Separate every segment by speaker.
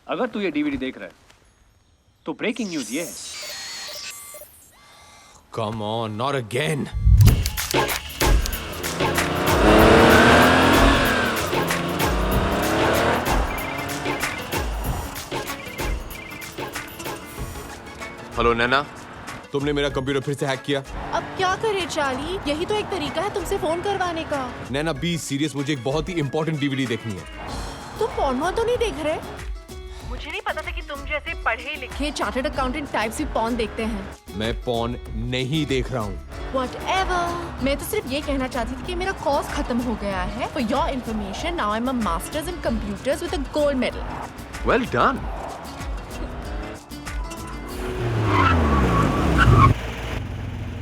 Speaker 1: अगर तू ये डीवीडी देख रहा है तो ब्रेकिंग न्यूज ये है।
Speaker 2: Come on, not again. Hello Naina, तुमने मेरा कंप्यूटर फिर से हैक किया।
Speaker 3: अब क्या करे चार्ली, यही तो एक तरीका है तुमसे फोन करवाने का।
Speaker 2: नैना बी सीरियस, मुझे एक बहुत ही इंपॉर्टेंट डीवीडी देखनी है।
Speaker 3: तुम पॉर्न तो नहीं देख रहे? मुझे नहीं पता था कि तुम जैसे पढ़े लिखे चार्टर्ड अकाउंटेंट टाइप्स भी पॉर्न देखते हैं।
Speaker 2: मैं पॉर्न नहीं देख रहा हूँ।
Speaker 3: Whatever. मैं तो सिर्फ ये कहना चाहती थी कि मेरा कोर्स खत्म हो गया है। For your information, now I'm a master's in computers with a gold medal.
Speaker 2: Well done.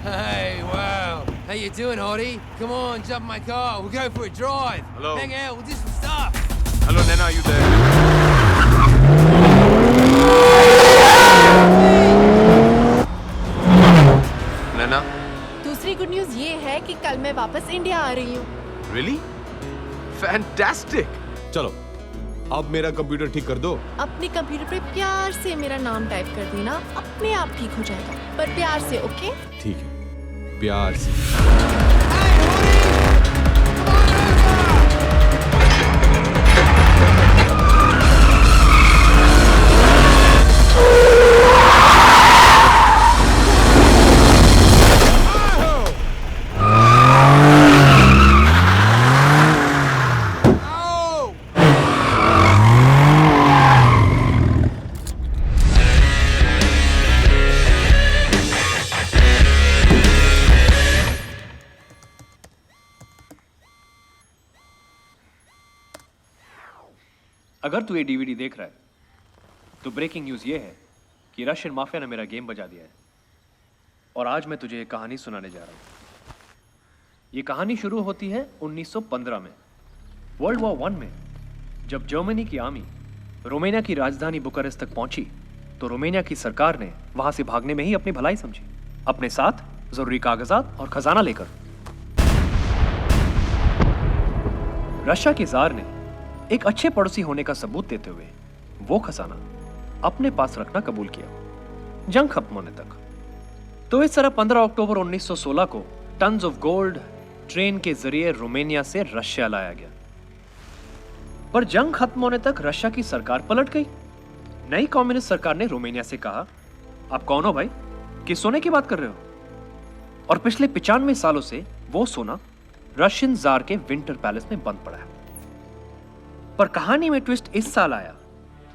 Speaker 4: Hey, wow. How you doing, Hottie? Come on, jump in my car. We'll go for a drive.
Speaker 2: Hello.
Speaker 4: Hang out, we'll do some stuff.
Speaker 2: Hello Nैना, are you there? नैना,
Speaker 3: दूसरी good news ये है कि कल मैं वापस India आ रही हूँ।
Speaker 2: really? Fantastic. चलो, अब मेरा कंप्यूटर ठीक कर दो।
Speaker 3: अपने कंप्यूटर पे प्यार से मेरा नाम टाइप कर देना, अपने आप ठीक हो जाएगा, पर प्यार से, ओके?
Speaker 2: ठीक है, प्यार से।
Speaker 1: अगर तू ये डीवीडी देख रहा है तो ब्रेकिंग न्यूज ये है कि रशियन माफिया ने मेरा गेम बजा दिया है और आज मैं तुझे एक कहानी सुनाने जा रहा हूं। ये कहानी शुरू होती है 1915 में, वर्ल्ड वॉर 1 में। जब जर्मनी की आर्मी रोमानिया की राजधानी बुखारेस्ट तक पहुंची तो रोमानिया की सरकार ने वहां से भागने में ही अपनी भलाई समझी, अपने साथ जरूरी कागजात और खजाना लेकर। रशिया के जार ने एक अच्छे पड़ोसी होने का सबूत देते हुए वो खजाना अपने पास रखना कबूल किया, जंग खत्म होने तक। तो इस तरह 15 अक्टूबर 1916 को टन्स ऑफ गोल्ड ट्रेन के जरिए रोमानिया से रशिया लाया गया। पर जंग खत्म होने तक रशिया की सरकार पलट गई। नई कम्युनिस्ट सरकार ने रोमानिया से कहा, आप कौन हो भाई, किस सोने की बात कर रहे हो? और पिछले 95 सालों से वो सोना रशियन जार के विंटर पैलेस में बंद पड़ा है। पर कहानी में ट्विस्ट इस साल आया।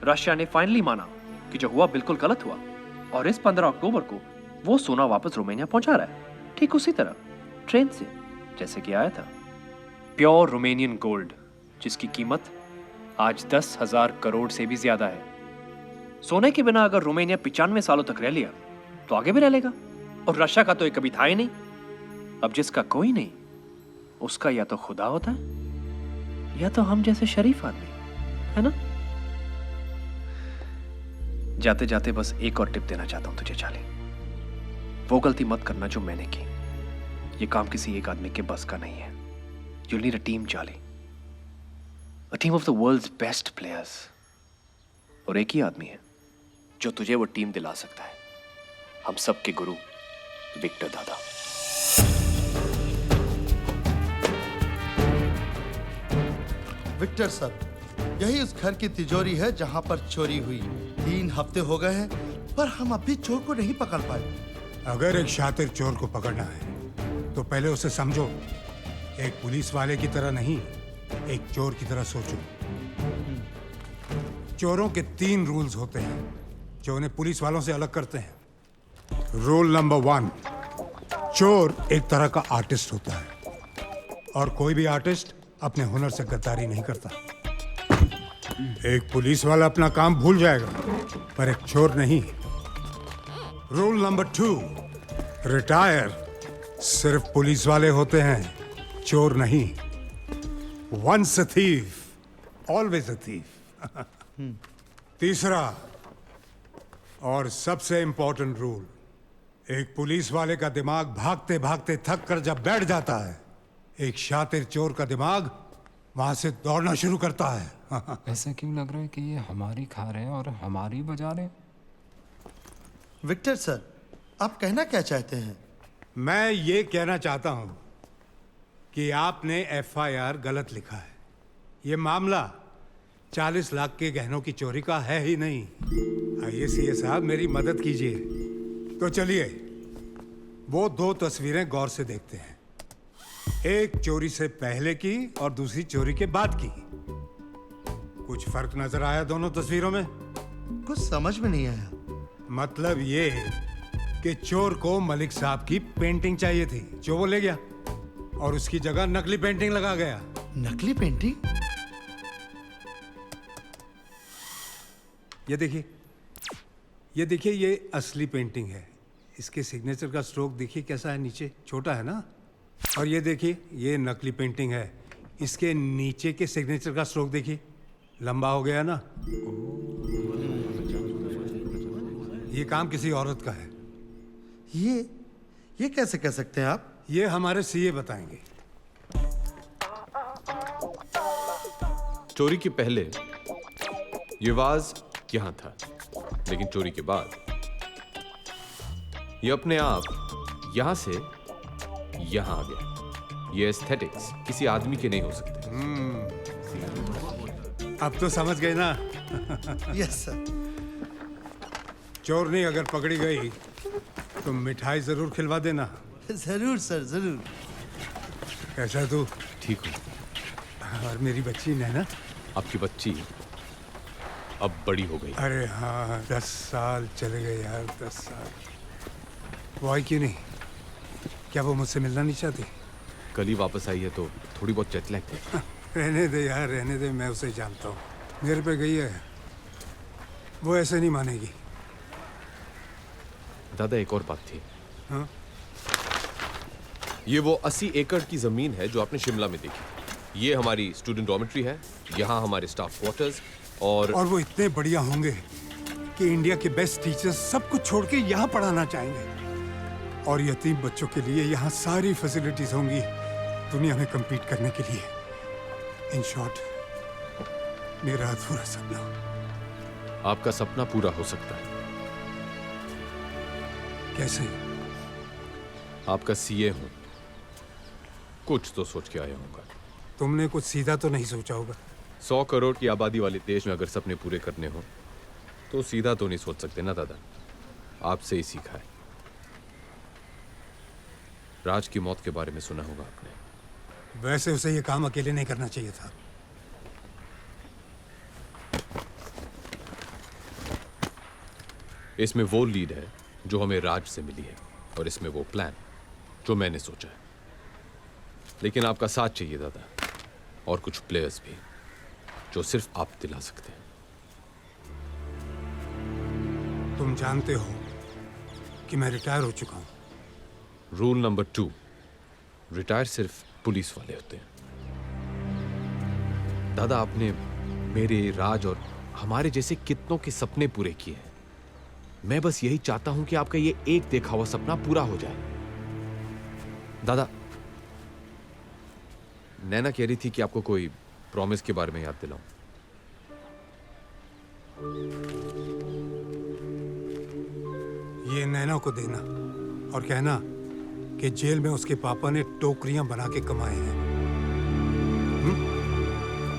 Speaker 1: रशिया ने फाइनली माना कि जो हुआ बिल्कुल गलत हुआ और इस 15 अक्टूबर को वो सोना वापस रोमानिया पहुंचा रहा है, ठीक उसी तरह ट्रेन से जैसे कि आया था। प्योर रोमानियन गोल्ड, जिसकी कीमत आज 10,000 करोड़ से भी ज्यादा है। सोने के बिना अगर रोमानिया 95 सालों तक रह लिया तो आगे भी रह लेगा, और रशिया का तो ये कभी था ही नहीं। अब जिसका कोई नहीं उसका या तो खुदा होता है या तो हम जैसे शरीफ आदमी, है ना? जाते जाते बस एक और टिप देना चाहता हूं तुझे चार्ली, वो गलती मत करना जो मैंने की। ये काम किसी एक आदमी के बस का नहीं है। You'll need a team, Charlie, a team of the world's best players। और एक ही आदमी है जो तुझे वो टीम दिला सकता है, हम सब के गुरु विक्टर दादा।
Speaker 5: विक्टर सर, यही उस घर की तिजोरी है जहां पर चोरी हुई। 3 हफ्ते हो गए हैं पर हम अभी चोर को नहीं पकड़ पाए।
Speaker 6: अगर एक शातिर चोर को पकड़ना है तो पहले उसे समझो। एक पुलिस वाले की तरह नहीं, एक चोर की तरह सोचो। चोरों के 3 रूल्स होते हैं जो उन्हें पुलिस वालों से अलग करते हैं। रूल नंबर 1, चोर एक तरह का आर्टिस्ट होता है और कोई भी आर्टिस्ट अपने हुनर से गद्दारी नहीं करता। एक पुलिस वाला अपना काम भूल जाएगा पर एक चोर नहीं। रूल नंबर 2, रिटायर सिर्फ पुलिस वाले होते हैं, चोर नहीं। Once a thief always a thief. तीसरा और सबसे इंपॉर्टेंट रूल, एक पुलिस वाले का दिमाग भागते भागते थक कर जब बैठ जाता है, एक शातिर चोर का दिमाग वहां से दौड़ना शुरू करता है।
Speaker 7: ऐसा क्यों लग रहा है कि ये हमारी खा रहे हैं और हमारी बजा रहे हैं?
Speaker 5: विक्टर सर, आप कहना क्या चाहते हैं?
Speaker 6: मैं ये कहना चाहता हूं कि आपने एफआईआर गलत लिखा है। ये मामला 40 लाख के गहनों की चोरी का है ही नहीं। आइए सीए साहब, मेरी मदद कीजिए। तो चलिए वो 2 तस्वीरें गौर से देखते हैं। एक चोरी से पहले की और दूसरी चोरी के बाद की। कुछ फर्क नजर आया दोनों तस्वीरों में?
Speaker 5: कुछ समझ में नहीं आया।
Speaker 6: मतलब ये कि चोर को मलिक साहब की पेंटिंग चाहिए थी, जो वो ले गया और उसकी जगह नकली पेंटिंग लगा गया।
Speaker 5: नकली पेंटिंग?
Speaker 6: ये देखिए, ये असली पेंटिंग है। इसके सिग्नेचर का स्ट्रोक देखिए कैसा है, नीचे छोटा है ना। और ये देखिए, ये नकली पेंटिंग है। इसके नीचे के सिग्नेचर का स्ट्रोक देखिए, लंबा हो गया ना। ये काम किसी औरत का है।
Speaker 5: ये कैसे कह सकते हैं आप?
Speaker 6: ये हमारे सीए बताएंगे।
Speaker 2: चोरी के पहले ये वाज यहां था, लेकिन चोरी के बाद ये अपने आप यहां से यहां आ गया। ये एस्थेटिक्स किसी आदमी के नहीं हो सकते।
Speaker 6: अब तो समझ गए ना?
Speaker 5: Yes sir.
Speaker 6: चोरनी अगर पकड़ी गई तो मिठाई जरूर खिलवा देना।
Speaker 5: जरूर सर, जरूर।
Speaker 6: कैसा है तू?
Speaker 2: ठीक हो?
Speaker 6: और मेरी बच्ची नैना?
Speaker 2: आपकी बच्ची अब बड़ी हो गई।
Speaker 6: अरे हाँ, 10 साल चले गए यार, 10 साल। वो आई क्यों नहीं? क्या वो मुझसे मिलना नहीं चाहती?
Speaker 2: कल ही वापस आई है तो थोड़ी बहुत जेट लैग थी।
Speaker 6: रहने दे यार, रहने दे। मैं उसे जानता हूँ, मेरे पे गई है। वो ऐसे नहीं मानेगी।
Speaker 2: दादा, एक और बात थी।
Speaker 6: हाँ?
Speaker 2: ये वो 80 एकड़ की जमीन है जो आपने शिमला में देखी। ये हमारी स्टूडेंट डॉर्मेट्री है, यहाँ हमारे स्टाफ क्वार्टर्स और
Speaker 6: वो इतने बढ़िया होंगे कि इंडिया के बेस्ट टीचर्स सब कुछ छोड़ के यहाँ पढ़ाना चाहेंगे। और यतीम बच्चों के लिए यहाँ सारी फैसिलिटीज होंगी दुनिया में compete करने के लिए। इन शॉर्ट, मेरा अधूरा सपना।
Speaker 2: आपका सपना पूरा हो सकता है।
Speaker 6: कैसे?
Speaker 2: आपका सीए हूं, कुछ तो सोच के आया होगा।
Speaker 6: तुमने कुछ सीधा तो नहीं सोचा होगा।
Speaker 2: 100 करोड़ की आबादी वाले देश में अगर सपने पूरे करने हो तो सीधा तो नहीं सोच सकते ना दादा। आपसे ही सीखा है। राज की मौत के बारे में सुना होगा आपने।
Speaker 6: वैसे उसे ये काम अकेले नहीं करना चाहिए था।
Speaker 2: इसमें वो लीड है जो हमें राज से मिली है और इसमें वो प्लान जो मैंने सोचा है। लेकिन आपका साथ चाहिए दादा, और कुछ प्लेयर्स भी जो सिर्फ आप दिला सकते हैं।
Speaker 6: तुम जानते हो कि मैं रिटायर हो चुका हूं।
Speaker 2: रूल नंबर 2, रिटायर सिर्फ पुलिस वाले होते हैं। दादा, आपने मेरे, राज और हमारे जैसे कितनों के सपने पूरे किए हैं। मैं बस यही चाहता हूं कि आपका ये एक देखा हुआ सपना पूरा हो जाए। दादा, नैना कह रही थी कि आपको कोई प्रॉमिस के बारे में याद दिलाऊं।
Speaker 6: ये नैना को देना और कहना कि जेल में उसके पापा ने टोकरियां बना के कमाए हैं।